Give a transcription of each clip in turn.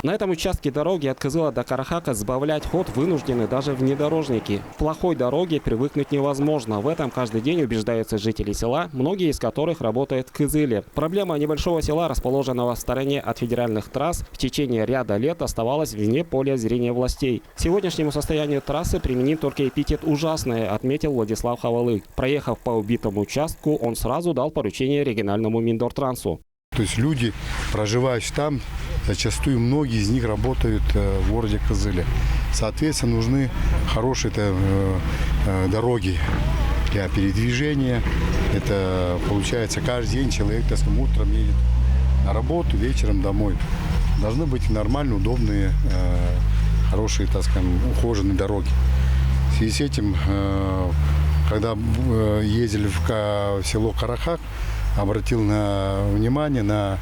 На этом участке дороги от Кызыла до Карахака сбавлять ход вынуждены даже внедорожники. К плохой дороге привыкнуть невозможно. В этом каждый день убеждаются жители села, многие из которых работают в Кызыле. Проблема небольшого села, расположенного в стороне от федеральных трасс, в течение ряда лет оставалась вне поля зрения властей. К сегодняшнему состоянию трассы применим только эпитет «ужасное», отметил Владислав Хавалык. Проехав по убитому участку, он сразу дал поручение региональному Миндортрансу. То есть люди, проживающие там, зачастую многие из них работают в городе Кызыле. Соответственно, нужны хорошие дороги для передвижения. Это получается каждый день человек, так сказать, утром едет на работу, вечером домой. Должны быть нормальные, удобные, хорошие, так сказать, ухоженные дороги. В связи с этим, когда ездили в село Карахак, обратил внимание на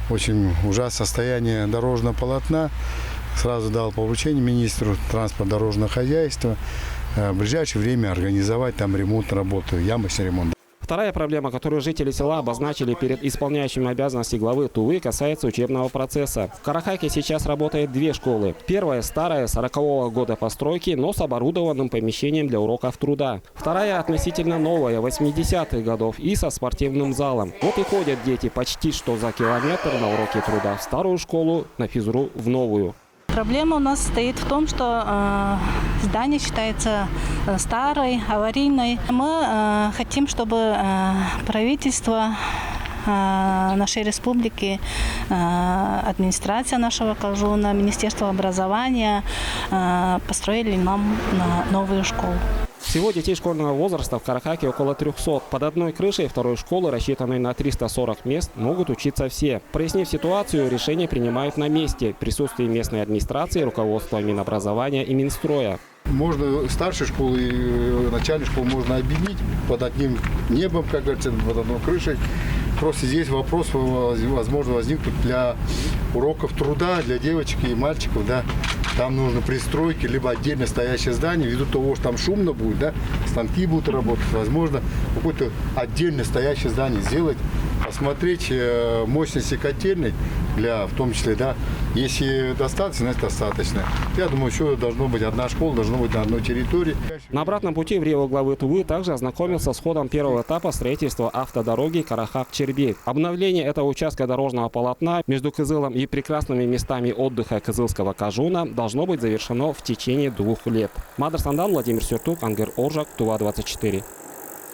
очень ужасное состояние дорожного полотна. Сразу дал поручение министру транспортно-дорожного хозяйства в ближайшее время организовать там ремонт работы, ямочный ремонт. Вторая проблема, которую жители села обозначили перед исполняющим обязанности главы Тувы, касается учебного процесса. В Карахаке сейчас работает две школы. Первая старая, 40-го года постройки, но с оборудованным помещением для уроков труда. Вторая относительно новая, 80-х годов и со спортивным залом. Вот и ходят дети почти что за километр на уроки труда в старую школу, на физру в новую. Проблема у нас стоит в том, что здание считается старой, аварийной. Мы хотим, чтобы правительство нашей республики, администрация нашего Калжуна, Министерство образования построили нам новую школу. Всего детей школьного возраста в Карахаке около 300. Под одной крышей второй школы, рассчитанной на 340 мест, могут учиться все. Прояснив ситуацию, решения принимают на месте в присутствии местной администрации, руководства Минобразования и Минстроя. Можно старшие школы и начальные школы можно объединить под одним небом, как говорится, под одной крышей. Просто здесь вопрос, возможно, возникнет для уроков труда, для девочек и мальчиков, да. Там нужно пристройки, либо отдельно стоящее здание, ввиду того, что там шумно будет, да, станки будут работать, возможно, какое-то отдельно стоящее здание сделать, посмотреть мощности котельной, в том числе, да, если достаточно, значит достаточно. Я думаю, еще должно быть одна школа, должно быть на одной территории. На обратном пути в Рио главы Тувы также ознакомился с ходом первого этапа строительства автодороги Карахак-Черби. Обновление этого участка дорожного полотна между Кызылом и прекрасными местами отдыха Кызылского Кажуна должно быть завершено в течение 2 лет. Мадр Сандан, Владимир Сюртук, Ангер Оржак, Тува 24.